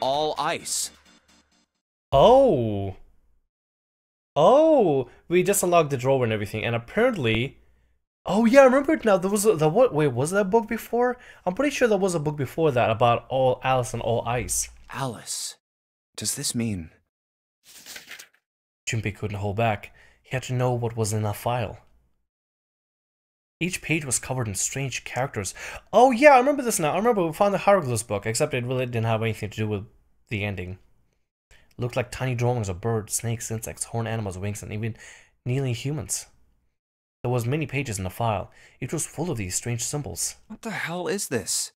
all ice. Oh. Oh, we just unlocked the drawer and everything, and apparently... Oh yeah, I remember it now. There was what? Wait, was there a book before? I'm pretty sure there was a book before that about all Alice and all ice. Alice. Does this mean... Junpei couldn't hold back. He had to know what was in that file. Each page was covered in strange characters. Oh yeah, I remember this now. I remember we found the hieroglyphs book, except it really didn't have anything to do with the ending. It looked like tiny drawings of birds, snakes, insects, horned animals, wings, and even kneeling humans. There was many pages in the file. It was full of these strange symbols. What the hell is this?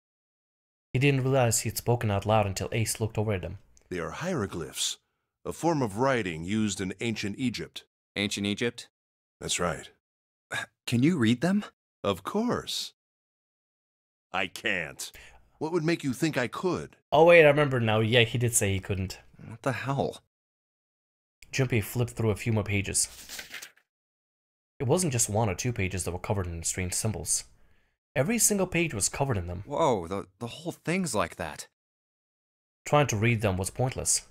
He didn't realize he had spoken out loud until Ace looked over at him. They are hieroglyphs, a form of writing used in ancient Egypt. Ancient Egypt? That's right. Can you read them? Of course. I can't. What would make you think I could? Oh wait, I remember now. Yeah, he did say he couldn't. What the hell? Junpei flipped through a few more pages. It wasn't just 1 or 2 pages that were covered in strange symbols. Every single page was covered in them. Whoa, the whole thing's like that. Trying to read them was pointless.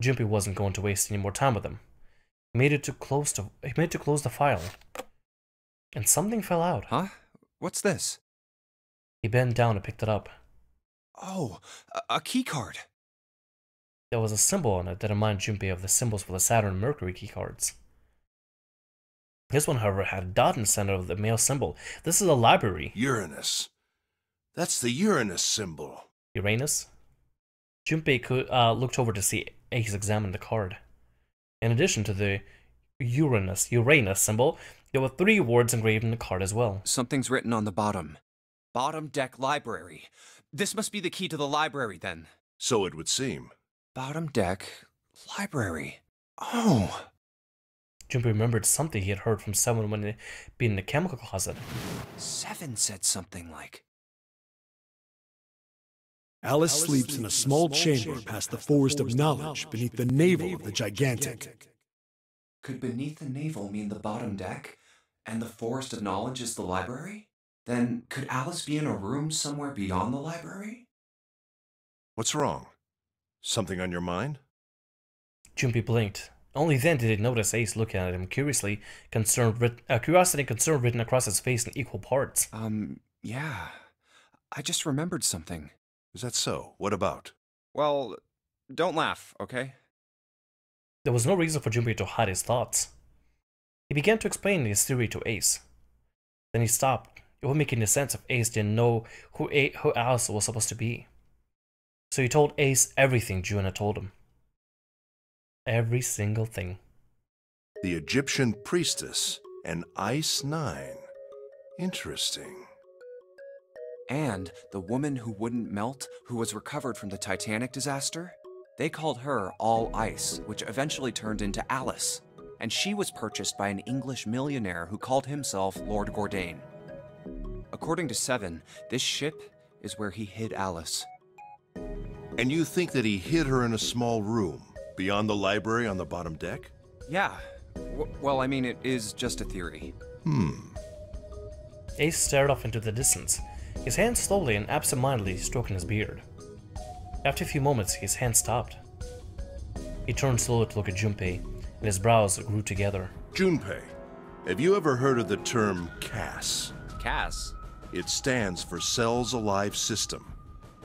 Junpei wasn't going to waste any more time with them. He made it to close the file. And something fell out. Huh? What's this? He bent down and picked it up. Oh, a key card. There was a symbol on it that reminded Junpei of the symbols for the Saturn and Mercury keycards. This one, however, had a dot in the center of the male symbol. This is a library. Uranus. That's the Uranus symbol. Uranus? Junpei looked over to see Ace examine the card. In addition to the Uranus symbol, there were 3 words engraved in the card as well. Something's written on the bottom. Bottom deck library. This must be the key to the library, then. So it would seem. Bottom deck library. Oh. Junpei remembered something he had heard from someone when he'd been in the chemical closet. 7 said something like... Alice sleeps in a small chamber past the forest of knowledge beneath the navel of the gigantic. Could beneath the navel mean the bottom deck? And the forest of knowledge is the library? Then could Alice be in a room somewhere beyond the library? What's wrong? Something on your mind? Junpei blinked. Only then did he notice Ace looking at him curiosity and concern written across his face in equal parts. Yeah. I just remembered something. Is that so? What about? Well, don't laugh, okay? There was no reason for Junpei to hide his thoughts. He began to explain his theory to Ace. Then he stopped. It wouldn't make any sense if Ace didn't know who Alice was supposed to be. So he told Ace everything June had told him. Every single thing. The Egyptian priestess and Ice 9. Interesting. And the woman who wouldn't melt, who was recovered from the Titanic disaster? They called her All Ice, which eventually turned into Alice. And she was purchased by an English millionaire who called himself Lord Gordain. According to 7, this ship is where he hid Alice. And you think that he hid her in a small room, beyond the library on the bottom deck? Yeah. Well, I mean, it is just a theory. Ace stared off into the distance, his hand slowly and absent-mindedly stroking his beard. After a few moments, his hand stopped. He turned slowly to look at Junpei, and his brows grew together. Junpei, have you ever heard of the term CAS? Cass? It stands for Cells Alive System.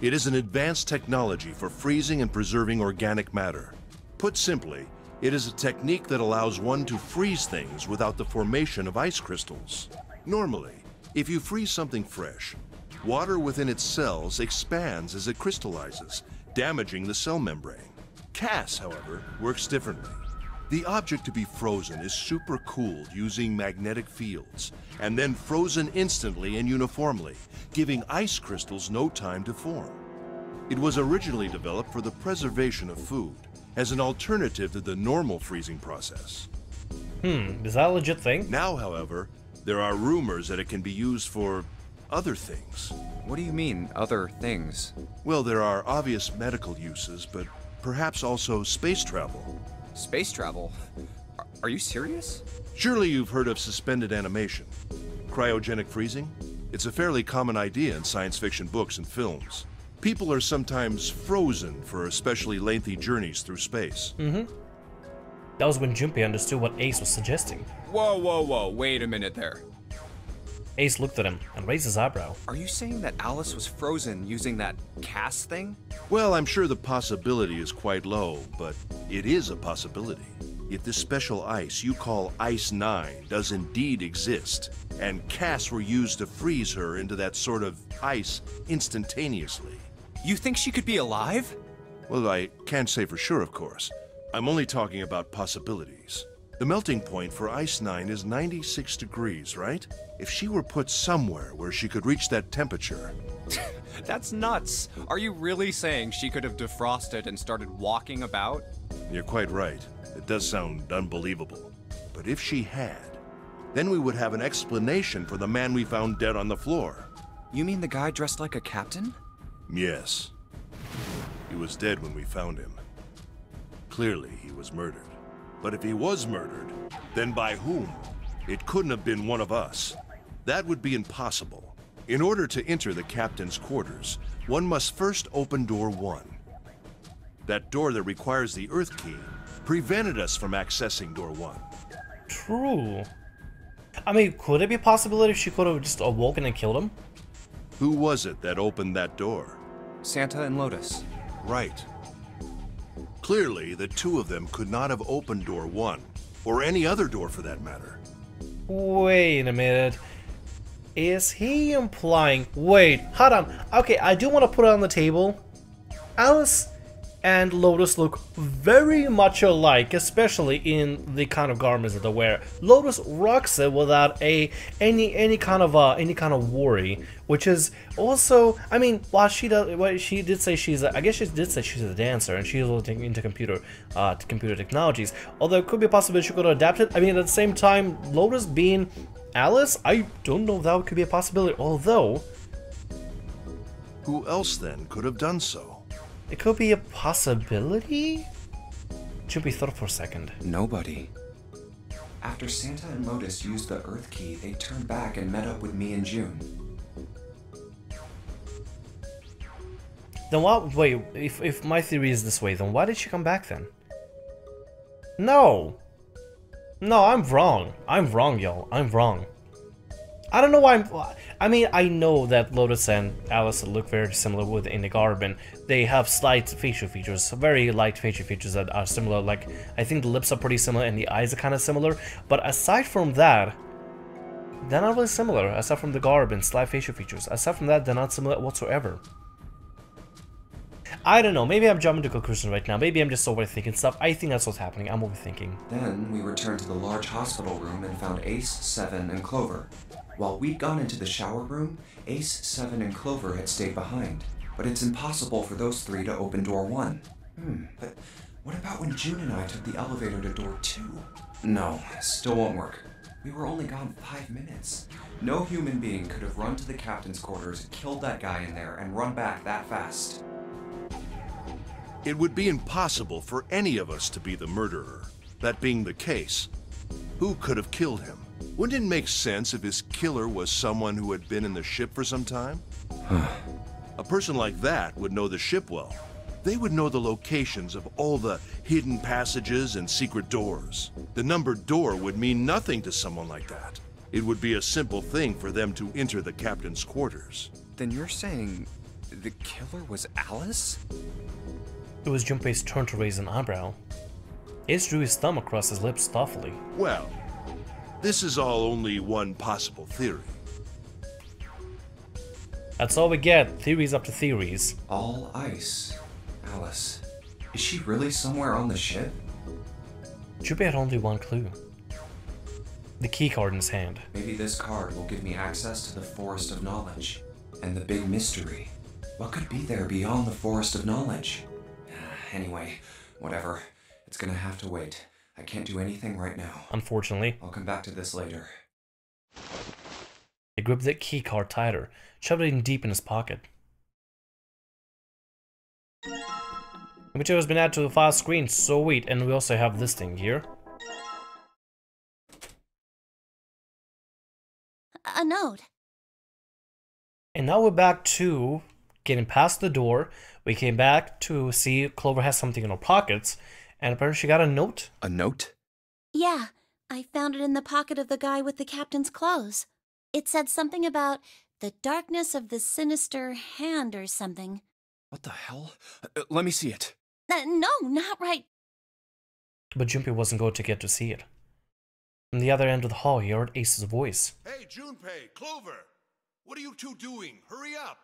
It is an advanced technology for freezing and preserving organic matter. Put simply, it is a technique that allows one to freeze things without the formation of ice crystals. Normally, if you freeze something fresh, water within its cells expands as it crystallizes, damaging the cell membrane. CAS, however, works differently. The object to be frozen is supercooled using magnetic fields, and then frozen instantly and uniformly, giving ice crystals no time to form. It was originally developed for the preservation of food, as an alternative to the normal freezing process. Is that a legit thing? Now, however, there are rumors that it can be used for other things. What do you mean, other things? Well, there are obvious medical uses, but perhaps also space travel. Space travel? Are you serious? Surely you've heard of suspended animation. Cryogenic freezing? It's a fairly common idea in science fiction books and films. People are sometimes frozen for especially lengthy journeys through space. That was when Junpei understood what Ace was suggesting. Whoa, wait a minute there. Ace looked at him and raised his eyebrow. Are you saying that Alice was frozen using that cast thing? Well, I'm sure the possibility is quite low, but it is a possibility. If this special ice you call Ice 9 does indeed exist, and casts were used to freeze her into that sort of ice instantaneously. You think she could be alive? Well, I can't say for sure, of course. I'm only talking about possibilities. The melting point for Ice 9 is 96 degrees, right? If she were put somewhere where she could reach that temperature... That's nuts. Are you really saying she could have defrosted and started walking about? You're quite right. It does sound unbelievable. But if she had, then we would have an explanation for the man we found dead on the floor. You mean the guy dressed like a captain? Yes. He was dead when we found him. Clearly, he was murdered. But if he was murdered, then by whom? It couldn't have been one of us. That would be impossible. In order to enter the captain's quarters, one must first open door 1. That door that requires the Earth key prevented us from accessing door 1. True. I mean, could it be a possibility she could have just awoken and killed him? Who was it that opened that door? Santa and Lotus. Right. Clearly, the two of them could not have opened door 1, or any other door for that matter. Wait a minute. Is he implying... Wait, hold on. Okay, I do want to put it on the table. Alice and Lotus look very much alike, especially in the kind of garments that they wear. Lotus rocks it without any kind of worry, which is also, I mean, while she did say she's a, I guess she did say she's a dancer and she's looking into computer technologies. Although it could be a possibility she could adapt it. I mean, at the same time, Lotus being Alice, I don't know if that could be a possibility. Although, who else then could have done so? it could be a possibility? Junpei thought for a second. Nobody. After Santa and Lotus used the Earth key, they turned back and met up with me and June. Then what? Wait, if my theory is this way, then why did she come back then? No, I'm wrong. I'm wrong, y'all. I'm wrong. I don't know why I mean, I know that Lotus and Alice look very similar within the garb. They have slight facial features, very light facial features that are similar. Like, I think the lips are pretty similar and the eyes are kind of similar. But aside from that, they're not really similar. Aside from the garb and slight facial features. Aside from that, they're not similar whatsoever. I don't know, maybe I'm jumping to conclusions right now. Maybe I'm just overthinking stuff. I think that's what's happening. I'm overthinking. Then we returned to the large hospital room and found Ace, Seven, and Clover. While we'd gone into the shower room, Ace, Seven, and Clover had stayed behind. But it's impossible for those three to open door 1. But what about when June and I took the elevator to door 2? No, still won't work. We were only gone 5 minutes. No human being could have run to the captain's quarters, killed that guy in there, and run back that fast. It would be impossible for any of us to be the murderer. That being the case, who could have killed him? Wouldn't it make sense if his killer was someone who had been in the ship for some time? A person like that would know the ship well. They would know the locations of all the hidden passages and secret doors. The numbered door would mean nothing to someone like that. It would be a simple thing for them to enter the captain's quarters. Then you're saying the killer was Alice? It was Junpei's turn to raise an eyebrow. Ace drew his thumb across his lips thoughtfully. Well, this is all only one possible theory. That's all we get, theories after theories. All ice. Alice. Is she really somewhere on the ship? Junpei had only one clue. The key card in his hand. Maybe this card will give me access to the Forest of Knowledge. And the big mystery. What could be there beyond the Forest of Knowledge? Anyway, whatever. It's gonna have to wait. I can't do anything right now. Unfortunately. I'll come back to this later. He gripped the key card tighter, shoved it in deep in his pocket. The material has been added to the file screen, so wait, and we also have this thing here. A note. And now we're back to getting past the door, we came back to see Clover has something in her pockets, and apparently she got a note. A note? Yeah, I found it in the pocket of the guy with the captain's clothes. It said something about the darkness of the sinister hand or something. What the hell? Let me see it. No, not right. But Junpei wasn't going to get to see it. From the other end of the hall, he heard Ace's voice. Hey, Junpei, Clover! What are you two doing? Hurry up!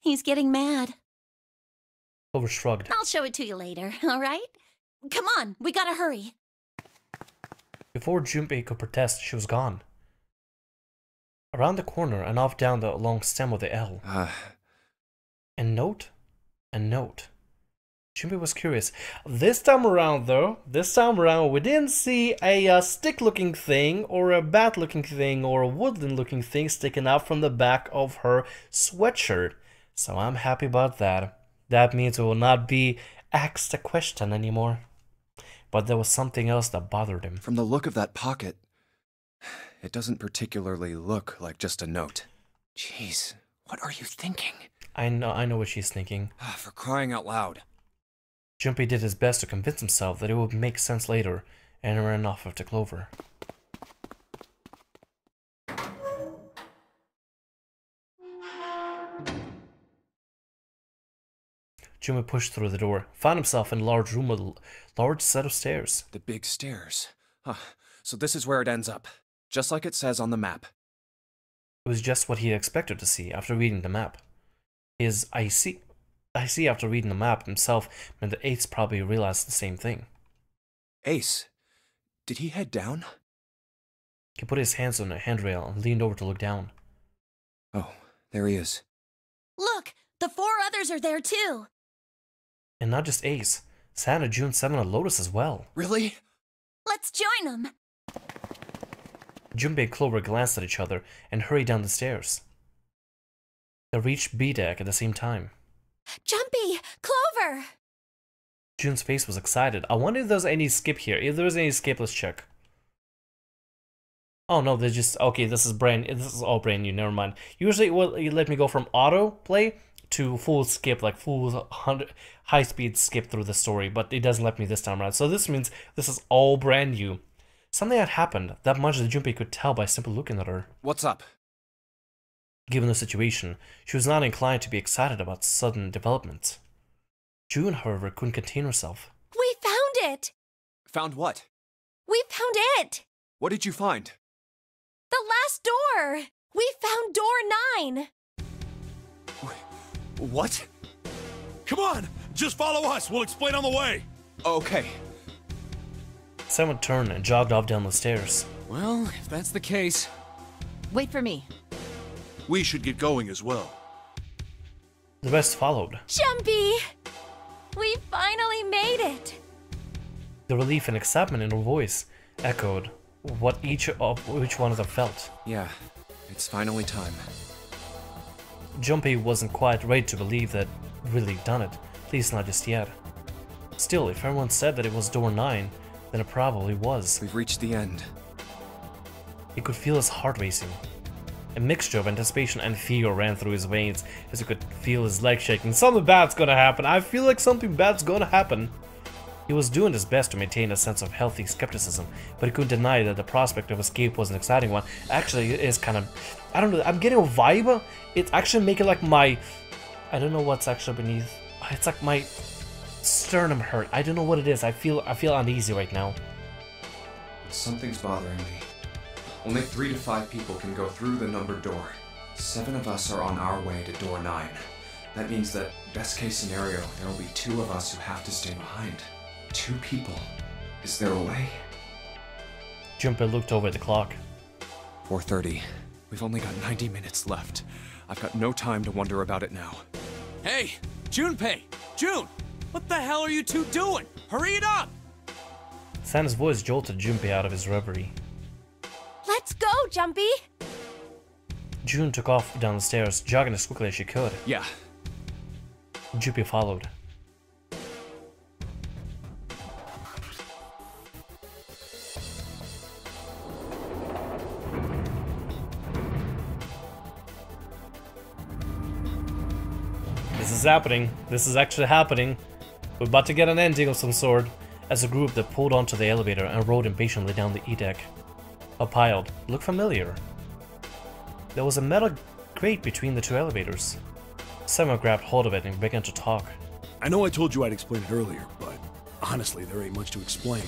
He's getting mad. Clover shrugged. I'll show it to you later, all right? Come on, we gotta hurry. Before Junpei could protest, she was gone. Around the corner and off down the long stem of the L. A note? A note. Junpei was curious. This time around, we didn't see a stick-looking thing, or a bat-looking thing, or a woodland-looking thing sticking out from the back of her sweatshirt. So I'm happy about that. That means we will not be asked a question anymore. But there was something else that bothered him. From the look of that pocket, it doesn't particularly look like just a note. Jeez, what are you thinking? I know what she's thinking. For crying out loud. Junpei did his best to convince himself that it would make sense later, and ran off after Clover. Junpei pushed through the door, found himself in a large room with a large set of stairs. The big stairs. So this is where it ends up, just like it says on the map. It was just what he expected to see after reading the map. His I see after reading the map himself meant that Ace probably realized the same thing. Ace, did he head down? He put his hands on a handrail and leaned over to look down. Oh, there he is. Look, the 4 others are there too. And not just Ace, Santa, June, 7, and Lotus as well. Really? Let's join them. Junpei and Clover glanced at each other and hurried down the stairs. They reached B deck at the same time. Junpei! Clover! June's face was excited. I wonder if there's any skip here. If there's any skip, let's check. Oh no, they're just okay. This is all brand new. Never mind. Usually, it will let me go from auto play to full skip, like full high speed skip through the story, but it doesn't let me this time around. So this means this is all brand new. Something had happened. That much that Junpei could tell by simply looking at her. What's up? Given the situation, she was not inclined to be excited about sudden developments. June, however, couldn't contain herself. We found it! Found what? We found it! What did you find? The last door! We found door 9! What? Come on! Just follow us! We'll explain on the way! Okay. Someone turned and jogged off down the stairs. Well, if that's the case... Wait for me. We should get going as well. The rest followed. Junpei! We finally made it! The relief and excitement in her voice echoed what each one of them felt. Yeah, it's finally time. Junpei wasn't quite ready to believe that really done it, at least not just yet. Still, if everyone said that it was door 9, then it probably was. We've reached the end. He could feel his heart racing. A mixture of anticipation and fear ran through his veins as he could feel his legs shaking. Something bad's gonna happen. I feel like something bad's gonna happen. He was doing his best to maintain a sense of healthy skepticism, but he couldn't deny that the prospect of escape was an exciting one. Actually, it is kind of... I don't know, I'm getting a vibe. It's actually making like my... I don't know what's actually beneath... It's like my sternum hurt. I don't know what it is. I feel uneasy right now. Something's bothering me. Only 3 to 5 people can go through the numbered door. 7 of us are on our way to door 9. That means that, best case scenario, there will be 2 of us who have to stay behind. 2 people. Is there a way? Junpei looked over at the clock. 4:30. We've only got 90 minutes left. I've got no time to wonder about it now. Hey! Junpei! June! What the hell are you two doing? Hurry it up! Santa's voice jolted Junpei out of his reverie. Let's go, Junpei! June took off down the stairs, jogging as quickly as she could. Yeah. Junpei followed. As This is happening. This is actually happening. We're about to get an ending of some sort. As a group, they pulled onto the elevator and rode impatiently down the E-deck. Up-piled. Looked familiar. There was a metal grate between the two elevators. Simon grabbed hold of it and began to talk. I know I told you I'd explain it earlier, but honestly, there ain't much to explain.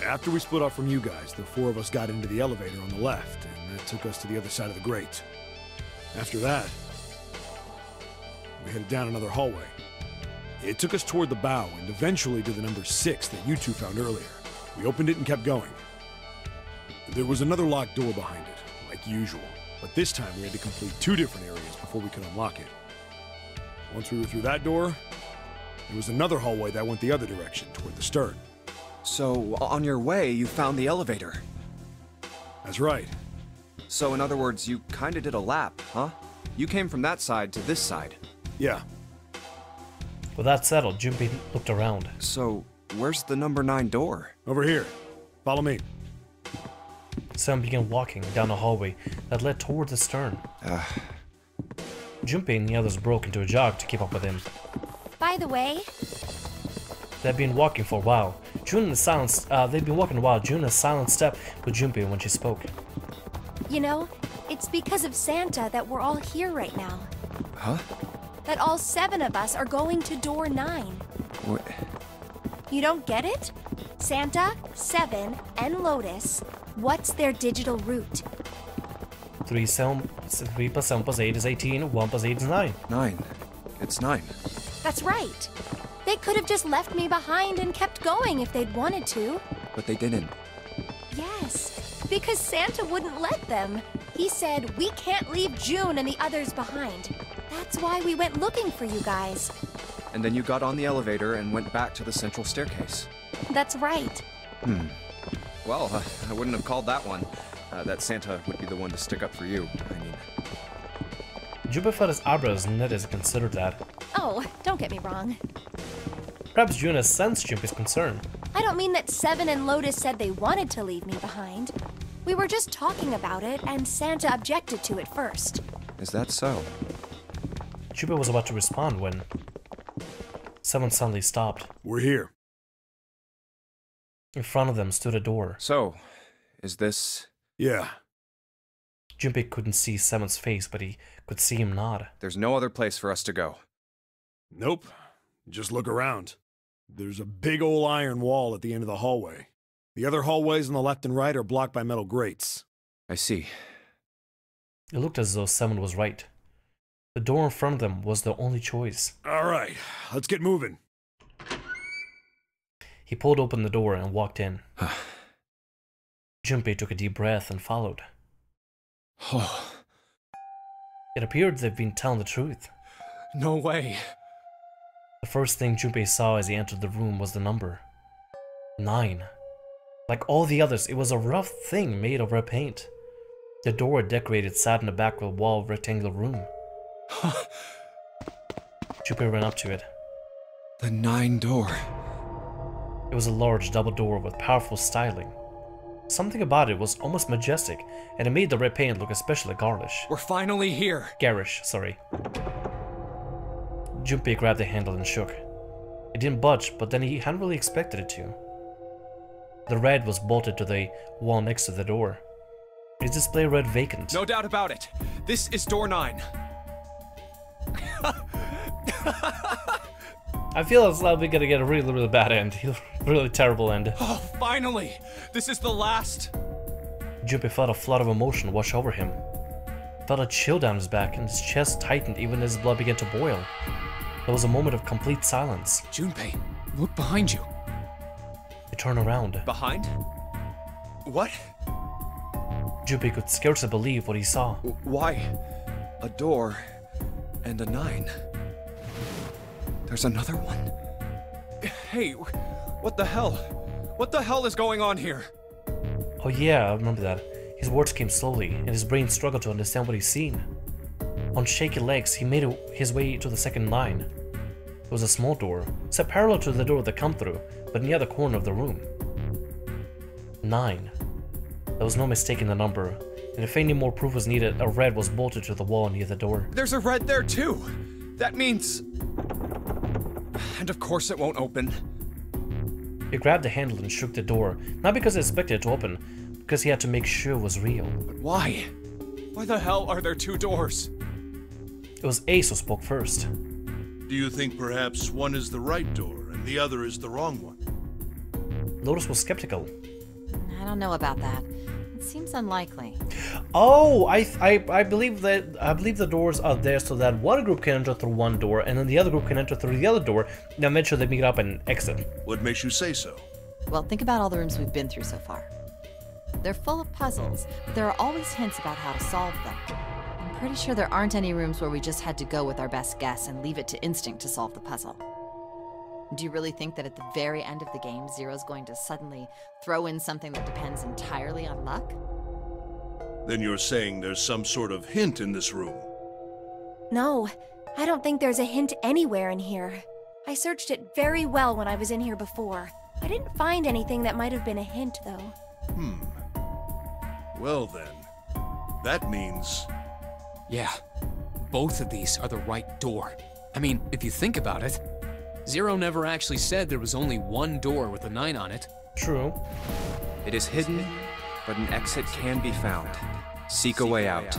After we split off from you guys, the four of us got into the elevator on the left, and that took us to the other side of the grate. After that, we headed down another hallway. It took us toward the bow, and eventually to the number 6 that you two found earlier. We opened it and kept going. There was another locked door behind it, like usual, but this time we had to complete 2 different areas before we could unlock it. Once we were through that door, there was another hallway that went the other direction, toward the stern. So, on your way, you found the elevator. That's right. So, in other words, you kinda did a lap, huh? You came from that side to this side. Yeah. With that settled, Junpei looked around. So, where's the number 9 door? Over here. Follow me. Sam began walking down a hallway that led toward the stern. Junpei and the others broke into a jog to keep up with him. By the way, They'd been walking for a while. June in a silent step with Junpei when she spoke. you know, it's because of Santa that we're all here right now. Huh? That all 7 of us are going to door 9. What? You don't get it? Santa, 7, and Lotus, what's their digital route? 3 plus 7 plus 8 is 18, 1 plus 8 is 9. 9. It's 9. That's right. They could have just left me behind and kept going if they'd wanted to. But they didn't. Yes, because Santa wouldn't let them. He said, we can't leave June and the others behind. That's why we went looking for you guys. And then you got on the elevator and went back to the central staircase. That's right. Well, I wouldn't have called that one. That Santa would be the one to stick up for you. I mean... Junpei felt his eyebrows knit as he considered that. Oh, don't get me wrong. Perhaps Juna sensed Junpei's concern. I don't mean that 7 and Lotus said they wanted to leave me behind. We were just talking about it, and Santa objected to it first. Is that so? Junpei was about to respond when someone suddenly stopped. We're here. In front of them stood a door. So, is this... Yeah. Junpei couldn't see Seven's face, but he could see him nod. There's no other place for us to go. Nope. Just look around. There's a big old iron wall at the end of the hallway. The other hallways on the left and right are blocked by metal grates. I see. It looked as though Seven was right. The door in front of them was the only choice. All right, let's get moving. He pulled open the door and walked in. Junpei took a deep breath and followed. It appeared they'd been telling the truth. No way. The first thing Junpei saw as he entered the room was the number 9. Like all the others, it was a rough thing made of red paint. The door decorated sat in the back of a wall rectangular room. Junpei ran up to it. The 9 door. It was a large double door with powerful styling. Something about it was almost majestic, and it made the red paint look especially garish. We're finally here. Garish, sorry. Junpei grabbed the handle and shook. It didn't budge, but then he hadn't really expected it to. The red was bolted to the wall next to the door. Its display read vacant. No doubt about it. This is door 9. I feel it's likely gonna get a really bad end. Really terrible end. Oh, finally! This is the last! Junpei felt a flood of emotion wash over him. Felt a chill down his back, and his chest tightened even as his blood began to boil. There was a moment of complete silence. Junpei, look behind you. He turned around. Behind? What? Junpei could scarcely believe what he saw. Why? A door and a 9. There's another one? Hey, what the hell? What the hell is going on here? Oh yeah, I remember that. His words came slowly, and his brain struggled to understand what he'd seen. On shaky legs, he made his way to the second line. It was a small door, set parallel to the door they come through, but near the corner of the room. 9. There was no mistaking the number, and if any more proof was needed, a red was bolted to the wall near the door. There's a red there too! That means... And of course it won't open. He grabbed the handle and shook the door, not because he expected it to open, because he had to make sure it was real. But why? Why the hell are there two doors? It was Ace who spoke first. Do you think perhaps one is the right door and the other is the wrong one? Lotus was skeptical. I don't know about that. It seems unlikely. Oh, I believe the doors are there so that one group can enter through one door, and then the other group can enter through the other door. Now eventually they meet up and exit. What makes you say so? Well, think about all the rooms we've been through so far. They're full of puzzles, but there are always hints about how to solve them. I'm pretty sure there aren't any rooms where we just had to go with our best guess and leave it to instinct to solve the puzzle. Do you really think that at the very end of the game, Zero's going to suddenly throw in something that depends entirely on luck? Then you're saying there's some sort of hint in this room. No, I don't think there's a hint anywhere in here. I searched it very well when I was in here before. I didn't find anything that might have been a hint, though. Well then, that means... Yeah, both of these are the right door. I mean, if you think about it, Zero never actually said there was only one door with a 9 on it. True. It is hidden, but an exit can be found. Seek a way out.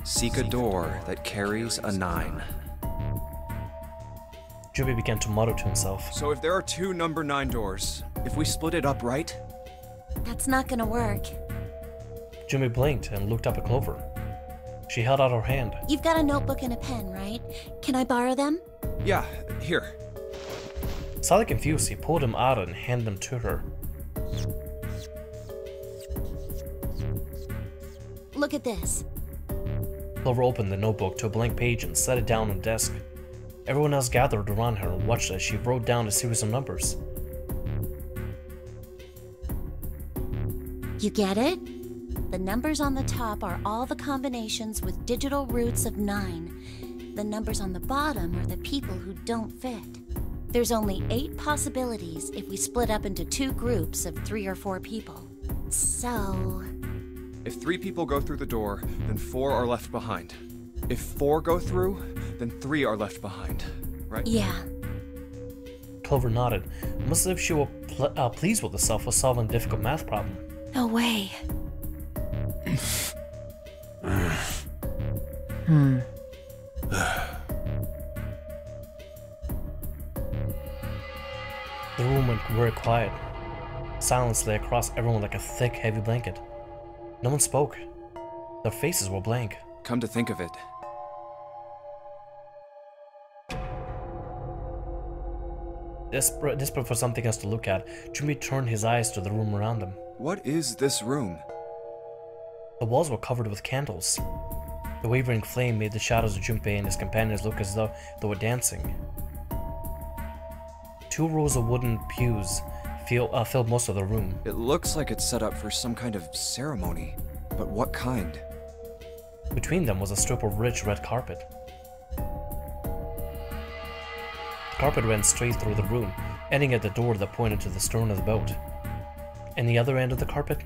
Seek a door that carries a 9. Junpei began to mutter to himself. So if there are two number 9 doors, if we split it up right? That's not gonna work. Junpei blinked and looked up at Clover. She held out her hand. You've got a notebook and a pen, right? Can I borrow them? Yeah, here. Slightly confused, he pulled them out and handed them to her. Look at this. Clover opened the notebook to a blank page and set it down on the desk. Everyone else gathered around her and watched as she wrote down a series of numbers. You get it? The numbers on the top are all the combinations with digital roots of 9. The numbers on the bottom are the people who don't fit. There's only 8 possibilities if we split up into 2 groups of 3 or 4 people. So... If 3 people go through the door, then 4 are left behind. If 4 go through, then 3 are left behind, right? Yeah. Clover nodded, almost as if she were pleased with herself for solving a difficult math problem. No way. The room went very quiet. Silence lay across everyone like a thick, heavy blanket. No one spoke. Their faces were blank. Come to think of it. Desperate for something else to look at, Junpei turned his eyes to the room around him. What is this room? The walls were covered with candles. The wavering flame made the shadows of Junpei and his companions look as though they were dancing. 2 rows of wooden pews filled most of the room. It looks like it's set up for some kind of ceremony. But what kind? Between them was a strip of rich red carpet. The carpet ran straight through the room, ending at the door that pointed to the stern of the boat. And the other end of the carpet?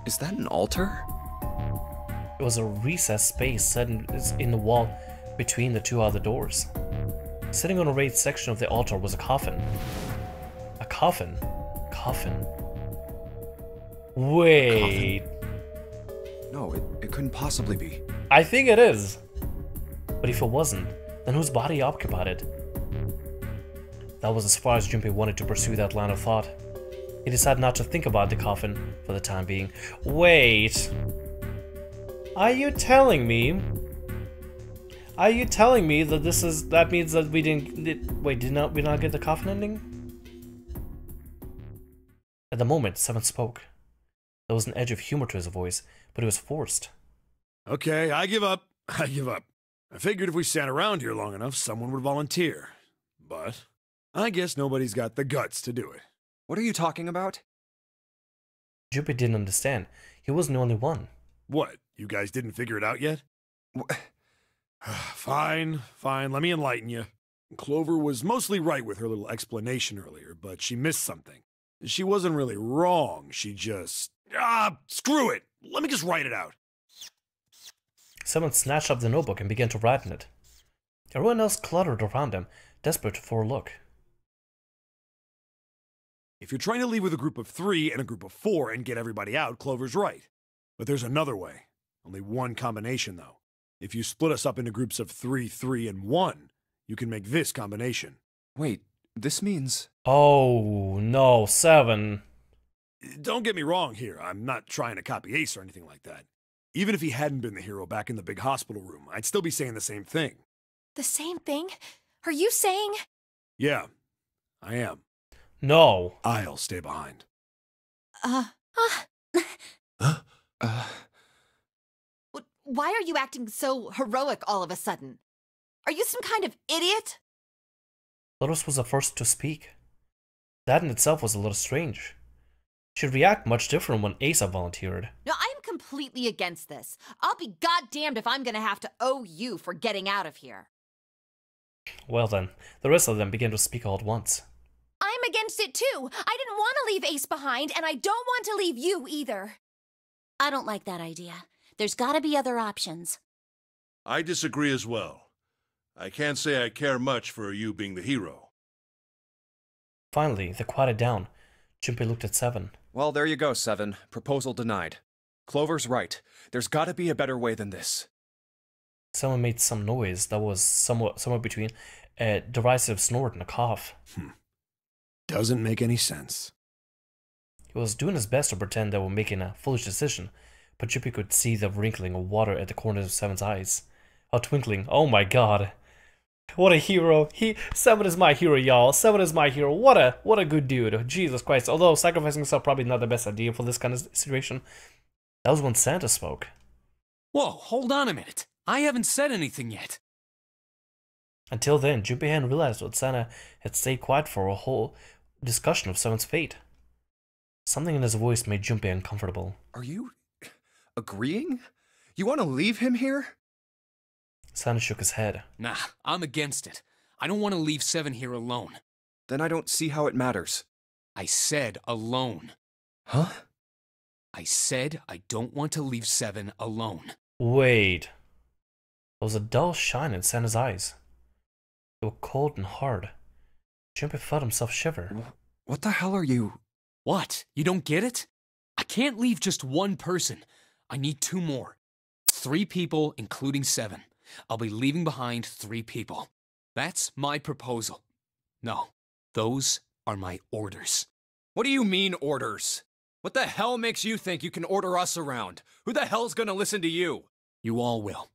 Is that an altar? It was a recessed space set in the wall between the 2 other doors. Sitting on a raised section of the altar was a coffin. A coffin? Coffin? Wait. Coffin. No, it couldn't possibly be. I think it is. But if it wasn't, then whose body occupied it? That was as far as Junpei wanted to pursue that line of thought. He decided not to think about the coffin for the time being. Wait. Are you telling me? Are you telling me that that means that we didn't wait, did we not get the coffin ending? At the moment, Seven spoke. There was an edge of humor to his voice, but it was forced. Okay, I give up. I give up. I figured if we sat around here long enough, someone would volunteer. But I guess nobody's got the guts to do it. What are you talking about? Junpei didn't understand. He wasn't the only one. What? You guys didn't figure it out yet? Fine, let me enlighten you. Clover was mostly right with her little explanation earlier, but she missed something. She wasn't really wrong, she just... screw it! Let me just write it out. Someone snatched up the notebook and began to write in it. Everyone else cluttered around them, desperate for a look. If you're trying to leave with a group of 3 and a group of 4 and get everybody out, Clover's right. But there's another way. Only one combination, though. If you split us up into groups of 3, 3, and 1, you can make this combination. Wait, this means... Oh, no, 7. Don't get me wrong here, I'm not trying to copy Ace or anything like that. Even if he hadn't been the hero back in the big hospital room, I'd still be saying the same thing. The same thing? Are you saying? Yeah, I am. No. I'll stay behind. Why are you acting so heroic all of a sudden? Are you some kind of idiot? Lotus was the first to speak. That in itself was a little strange. She'd react much different when Asa volunteered. No, I am completely against this. I'll be goddamned if I'm gonna have to owe you for getting out of here. Well then, the rest of them began to speak all at once. I'm against it too. I didn't want to leave Ace behind, and I don't want to leave you either. I don't like that idea. There's gotta be other options. I disagree as well. I can't say I care much for you being the hero. Finally, they quieted down. Junpei looked at 7. Well, there you go, 7. Proposal denied. Clover's right. There's gotta be a better way than this. Someone made some noise that was somewhere between a derisive snort and a cough. Doesn't make any sense. He was doing his best to pretend they were making a foolish decision, but Junpei could see the wrinkling of water at the corners of 7's eyes. A twinkling. Oh my god. What a hero. 7 is my hero, y'all. 7 is my hero. What a good dude. Jesus Christ. Although sacrificing himself probably not the best idea for this kind of situation. That was when Santa spoke. Whoa, hold on a minute. I haven't said anything yet. Until then, Junpei hadn't realized that Santa had stayed quiet for a whole discussion of 7's fate. Something in his voice made Junpei uncomfortable. Are you... agreeing? You want to leave him here? Santa shook his head. Nah, I'm against it. I don't want to leave 7 here alone. Then I don't see how it matters. I said alone. Huh? I said I don't want to leave 7 alone. Wait. There was a dull shine in Santa's eyes. They were cold and hard. Junpei felt himself shiver. What the hell are you... What? You don't get it? I can't leave just one person. I need 2 more. 3 people, including 7. I'll be leaving behind 3 people. That's my proposal. No, those are my orders. What do you mean, orders? What the hell makes you think you can order us around? Who the hell's gonna listen to you? You all will.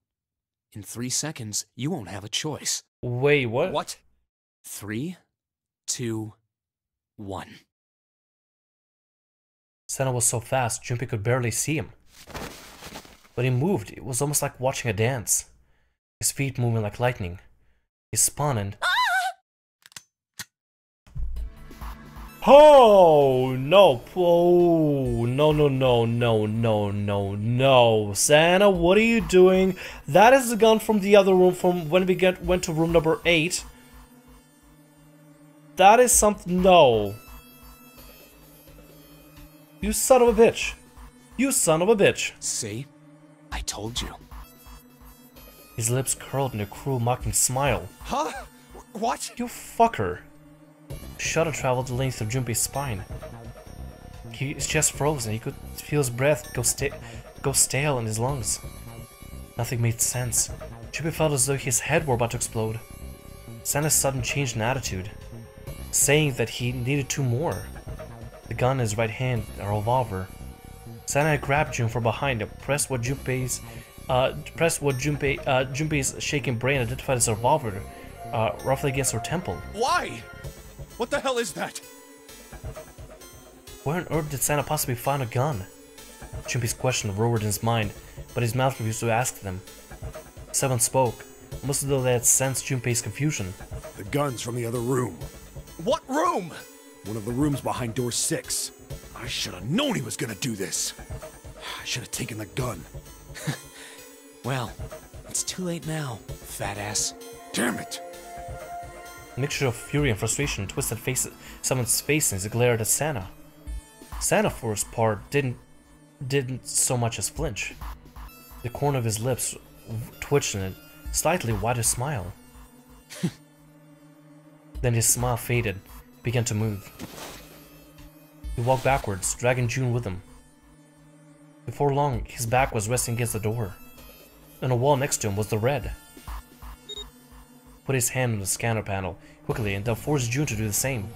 In 3 seconds, you won't have a choice. Wait, what? What? 3, 2, 1. Santa was so fast, Junpei could barely see him. When he moved, it was almost like watching a dance. His feet moving like lightning. He spun and... Oh, no. Oh, no. Santa, what are you doing? That is the gun from the other room from when we went to room number 8. That is something... No. You son of a bitch. You son of a bitch. See? I told you. His lips curled in a cruel, mocking smile. Huh? What? You fucker. Shudder traveled the length of Junpei's spine. His chest froze and he could feel his breath go stale in his lungs. Nothing made sense. Junpei felt as though his head were about to explode. Santa's sudden change in attitude, saying that he needed 2 more. The gun in his right hand, a revolver. Santa had grabbed Jun from behind and pressed what Junpei's shaking brain identified as a revolver, roughly against her temple. Why? What the hell is that? Where on earth did Santa possibly find a gun? Junpei's question roared in his mind, but his mouth refused to ask them. 7 spoke, almost as though they had sensed Junpei's confusion. The gun's from the other room. What room? One of the rooms behind door 6. I should have known he was gonna do this. I should have taken the gun. Well, it's too late now, fat ass. Damn it! A mixture of fury and frustration twisted someone's face as he glared at Santa. Santa, for his part, didn't so much as flinch. The corner of his lips twitched in a slightly wider smile. Then his smile faded, began to move. He walked backwards, dragging June with him. Before long, his back was resting against the door. On a wall next to him was the red. Put his hand on the scanner panel quickly and then forced June to do the same.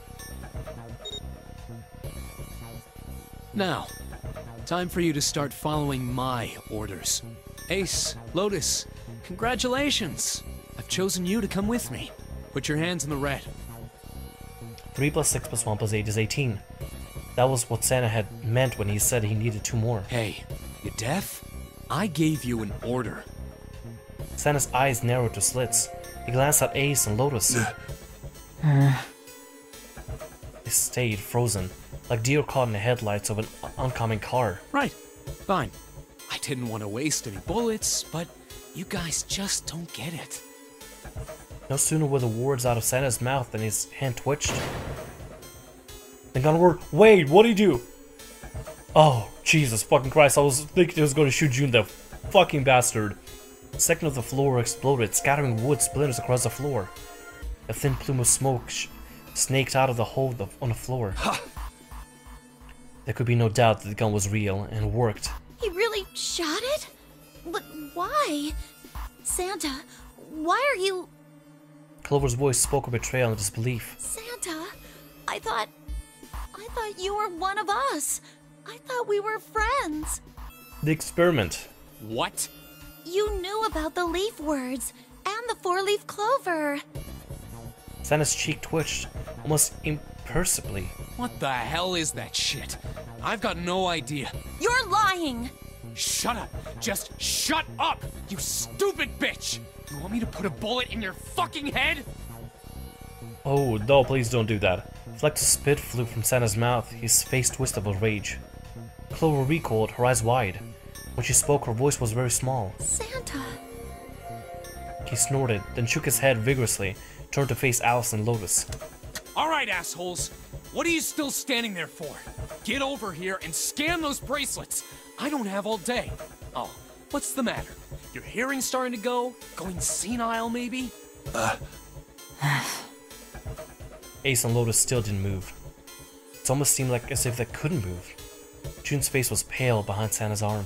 Now, time for you to start following my orders. Ace, Lotus, congratulations! I've chosen you to come with me. Put your hands in the red. 3 + 6 + 1 + 8 is 18. That was what Santa had meant when he said he needed 2 more. Hey, you deaf? I gave you an order. Santa's eyes narrowed to slits. He glanced at Ace and Lotus. They stayed frozen, like deer caught in the headlights of an oncoming car. Right, fine. I didn't want to waste any bullets, but you guys just don't get it. No sooner were the words out of Santa's mouth than his hand twitched. Then got a word. Wait, what'd he do? Oh, Jesus fucking Christ, I was thinking he was going to shoot June, the fucking bastard. A second of the floor exploded, scattering wood splinters across the floor. A thin plume of smoke snaked out of the hole on the floor. There could be no doubt that the gun was real and worked. He really shot it? But why? Santa, why are you... Clover's voice spoke of betrayal and disbelief. Santa, I thought you were one of us. I thought we were friends. The experiment. What? You knew about the leaf words and the 4-leaf clover. Santa's cheek twitched, almost imperceptibly. What the hell is that shit? I've got no idea. You're lying. Shut up! Just shut up! You stupid bitch! You want me to put a bullet in your fucking head? Oh, no, please don't do that. Flecks of spit flew from Santa's mouth, his face twisted with rage. Clover recoiled, her eyes wide. When she spoke, her voice was very small. Santa. He snorted, then shook his head vigorously, turned to face Alice and Lotus. Alright, assholes. What are you still standing there for? Get over here and scan those bracelets. I don't have all day. Oh, what's the matter? Your hearing's starting to go? Going senile, maybe? Ace and Lotus still didn't move. It almost seemed like as if they couldn't move. June's face was pale behind Santa's arm.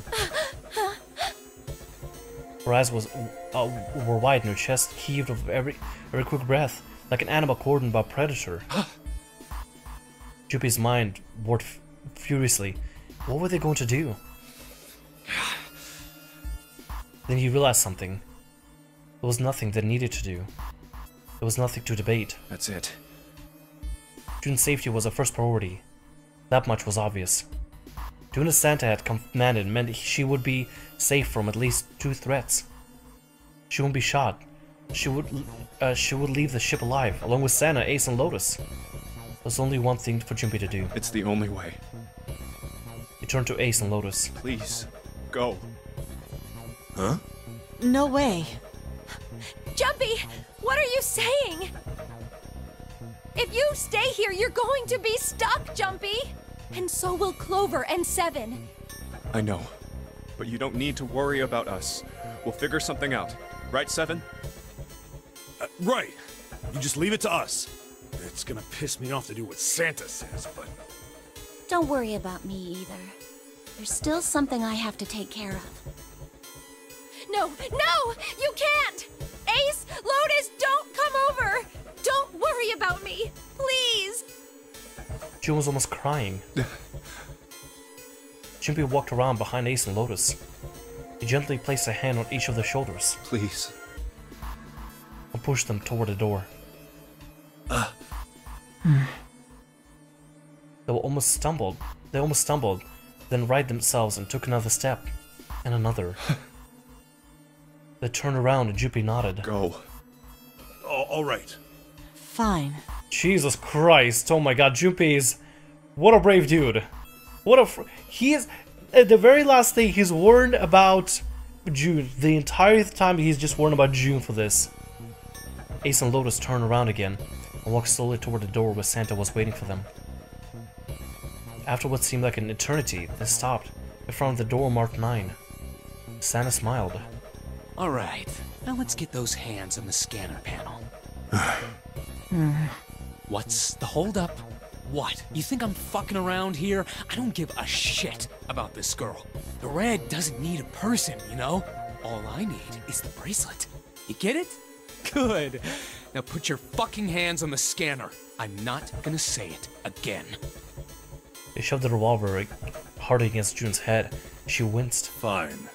Her eyes were wide and her chest heaved with every quick breath, like an animal cornered by a predator. Junpei's mind roared furiously. What were they going to do? Then he realized something. There was nothing they needed to do. There was nothing to debate. That's it. June's safety was a first priority. That much was obvious. Doing as Santa had commanded meant she would be safe from at least 2 threats. She wouldn't be shot. She would leave the ship alive, along with Santa, Ace, and Lotus. There's only one thing for Junpei to do. It's the only way. He turned to Ace and Lotus. Please, go. Huh? No way. Junpei, what are you saying? If you stay here, you're going to be stuck, Junpei. And so will Clover and Seven. I know, but you don't need to worry about us. We'll figure something out. Right, Seven? Right. You just leave it to us. It's gonna piss me off to do what Santa says, but... Don't worry about me either. There's still something I have to take care of. No, you can't! Ace, Lotus, don't come over! Don't worry about me, please! June was almost crying. Junpei walked around behind Ace and Lotus. He gently placed a hand on each of their shoulders Please. and pushed them toward the door. They almost stumbled, then righted themselves and took another step, and another. They turned around and Junpei nodded. Go. Oh, all right. Fine. Jesus Christ, oh my god, Junpei is... What a brave dude. He is... At the very last thing, he's worried about June. The entire time he's just worried about June for this. Ace and Lotus turned around again and walked slowly toward the door where Santa was waiting for them. After what seemed like an eternity, they stopped in front of the door marked 9. Santa smiled. Alright, now let's get those hands on the scanner panel. What's the holdup? What? You think I'm fucking around here? I don't give a shit about this girl. The red doesn't need a person, you know? All I need is the bracelet. You get it? Good. Now put your fucking hands on the scanner. I'm not gonna say it again. He shoved the revolver hard against June's head. She winced. Fine.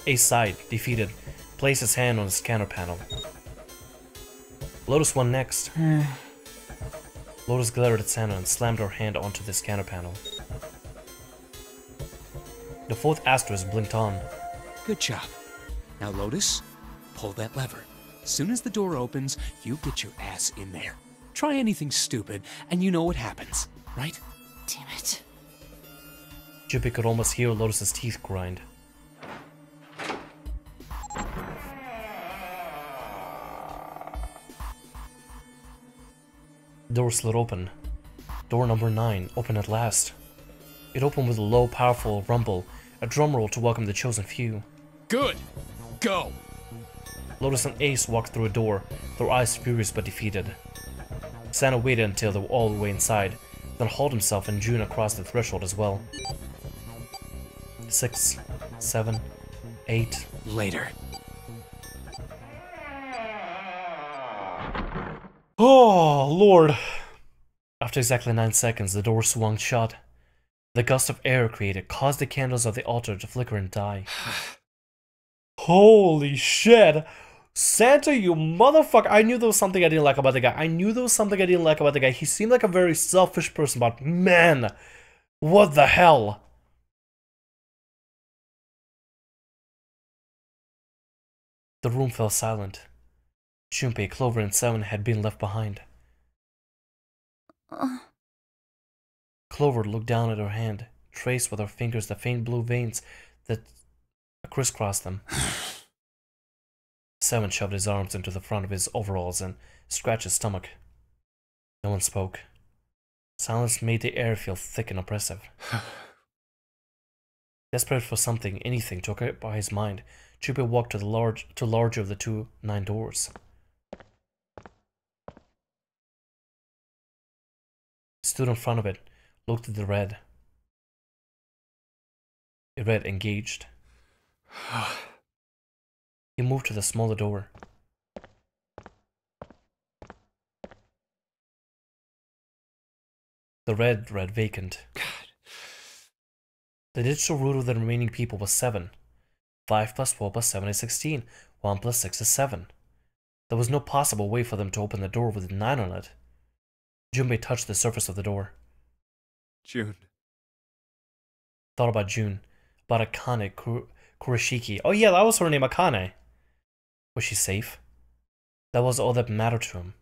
Ace sighed, defeated, placed his hand on the scanner panel. Lotus won next. Lotus glared at Santa and slammed her hand onto the scanner panel. The fourth asterisk blinked on. Good job. Now, Lotus, pull that lever. Soon as the door opens, you get your ass in there. Try anything stupid, and you know what happens, right? Damn it. Junpei could almost hear Lotus's teeth grind. The door slid open. Door number 9 opened at last. It opened with a low, powerful rumble, a drum roll to welcome the chosen few. Good. Go. Lotus and Ace walked through a door, their eyes furious but defeated. Santa waited until they were all the way inside, then hauled himself and June across the threshold as well. 6, 7, 8. Later. Oh, Lord. After exactly 9 seconds, the door swung shut. The gust of air created caused the candles of the altar to flicker and die. Holy shit! Santa, you motherfucker! I knew there was something I didn't like about the guy. He seemed like a very selfish person, but man, what the hell? The room fell silent. Junpei, Clover, and 7 had been left behind. Clover looked down at her hand, traced with her fingers the faint blue veins that crisscrossed them. 7 shoved his arms into the front of his overalls and scratched his stomach. No one spoke. Silence made the air feel thick and oppressive. Desperate for something, anything to occupy his mind, Junpei walked to the larger of the 2 9 doors. He stood in front of it, looked at the red. It read engaged. He moved to the smaller door. The red read vacant. God. The digital root of the remaining people was 7. 5 plus 4 plus 7 is 16. 1 plus 6 is 7. There was no possible way for them to open the door with a 9 on it. Junpei touched the surface of the door. June. Thought about June. About Akane Kurashiki. Oh yeah, that was her name, Akane. Was she safe? That was all that mattered to him.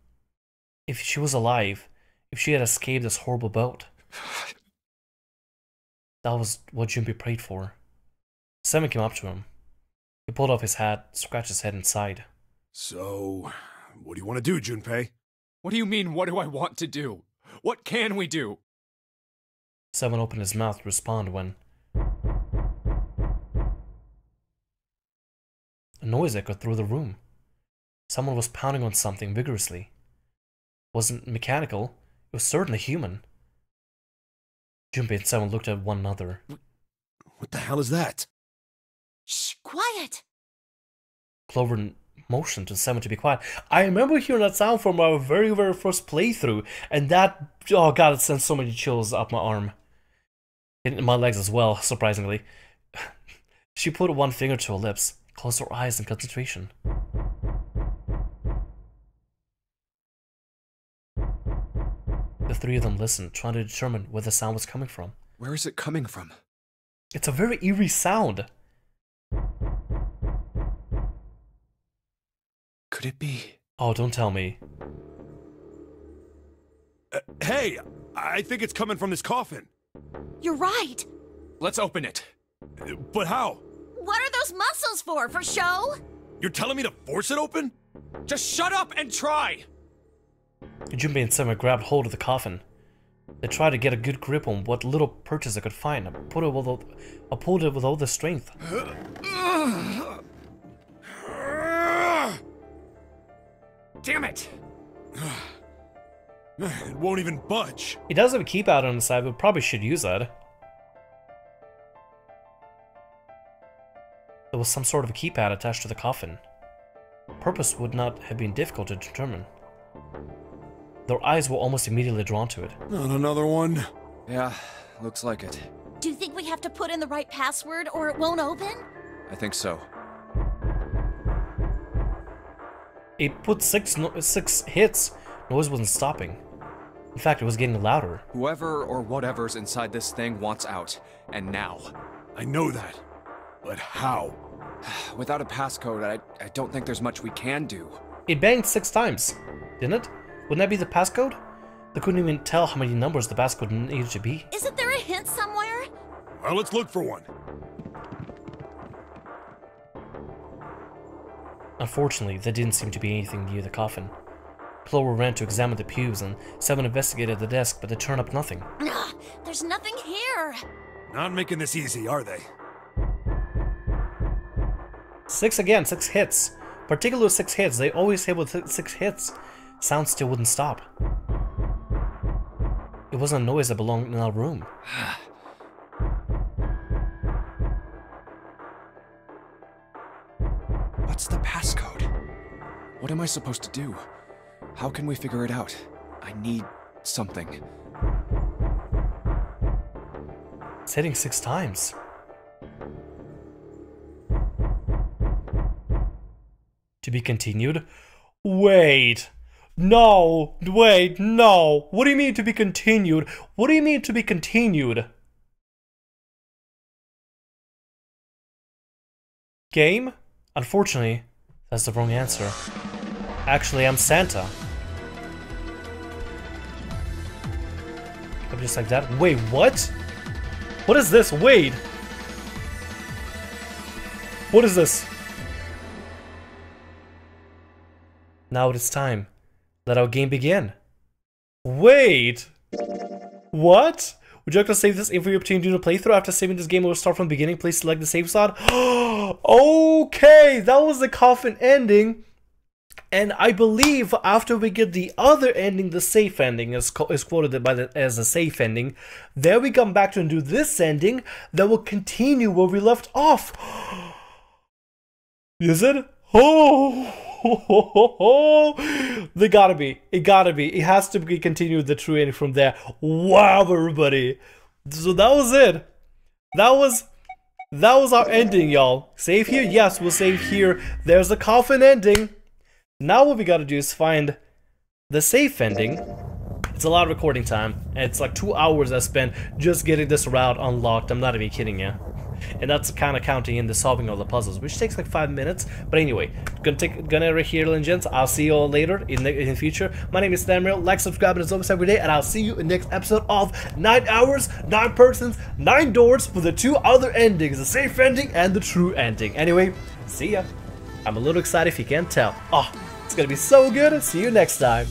If she was alive, if she had escaped this horrible boat. That was what Junpei prayed for. 7 came up to him. He pulled off his hat, scratched his head and sighed. So, what do you want to do, Junpei? What do you mean, what do I want to do? What can we do? 7 opened his mouth to respond when a noise echoed through the room. Someone was pounding on something vigorously. It wasn't mechanical, it was certainly human. Junpei and 7 looked at one another. What the hell is that? Shh, quiet! Clover motioned to 7 to be quiet. I remember hearing that sound from our very, very first playthrough, and that, oh god, it sent so many chills up my arm. In my legs as well, surprisingly. She put one finger to her lips, closed her eyes in concentration. The 3 of them listened, trying to determine where the sound was coming from. Where is it coming from? It's a very eerie sound. Could it be? Oh, don't tell me. Hey, I think it's coming from this coffin. You're right! Let's open it. But how? What are those muscles for? For show? You're telling me to force it open? Just shut up and try! Junpei and 7 grabbed hold of the coffin. They tried to get a good grip on what little purchase they could find. I pulled it with all the strength. Damn it! It won't even budge. It does have a keypad on the side, but probably should use that. There was some sort of a keypad attached to the coffin. Purpose would not have been difficult to determine. Their eyes were almost immediately drawn to it. Not another one. Yeah, looks like it. Do you think we have to put in the right password or it won't open? I think so. It put six hits. Noise wasn't stopping. In fact, it was getting louder. Whoever or whatever's inside this thing wants out, and now. I know that. But how? Without a passcode, I don't think there's much we can do. It banged 6 times, didn't it? Wouldn't that be the passcode? They couldn't even tell how many numbers the passcode needed to be. Isn't there a hint somewhere? Well, let's look for one. Unfortunately, there didn't seem to be anything near the coffin. Clover ran to examine the pews, and 7 investigated the desk, but they turned up nothing. Ugh, there's nothing here. Not making this easy, are they? 6 again, 6 hits. Particular 6 hits. They always hit with 6 hits. Sound still wouldn't stop. It wasn't a noise that belonged in our room. What's the passcode? What am I supposed to do? How can we figure it out? I need something. It's hitting 6 times. To be continued? Wait. No. Wait, no. What do you mean to be continued? What do you mean to be continued? Game? Unfortunately, that's the wrong answer. Actually, I'm Santa. Just like that. Wait, what? What is this? Wait. What is this? Now it is time. Let our game begin. Wait! What? Would you like to save this info opportunity to playthrough? After saving this game, it will start from the beginning. Please select the save slot. Okay, that was the coffin ending. And I believe after we get the other ending, the safe ending is quoted as a safe ending. Then we come back to and do this ending that will continue where we left off. Is it? Oh! They gotta be. It gotta be. It has to be continued the true ending from there. Wow, everybody. So that was it. That was our ending, y'all. Save here? Yes, we'll save here. There's the coffin ending. Now what we gotta do is find the safe ending. It's a lot of recording time. And it's like 2 hours I spent just getting this route unlocked. I'm not even kidding you. And that's kind of counting in the solving of the puzzles, which takes like 5 minutes. But anyway, gonna right here, gents. I'll see you all later in the future. My name is Thamriyell. Like, subscribe, and it's always every day. And I'll see you in the next episode of 9 hours, 9 persons, 9 doors for the 2 other endings, the safe ending and the true ending. Anyway, see ya. I'm a little excited if you can't tell. Oh, it's gonna be so good. See you next time.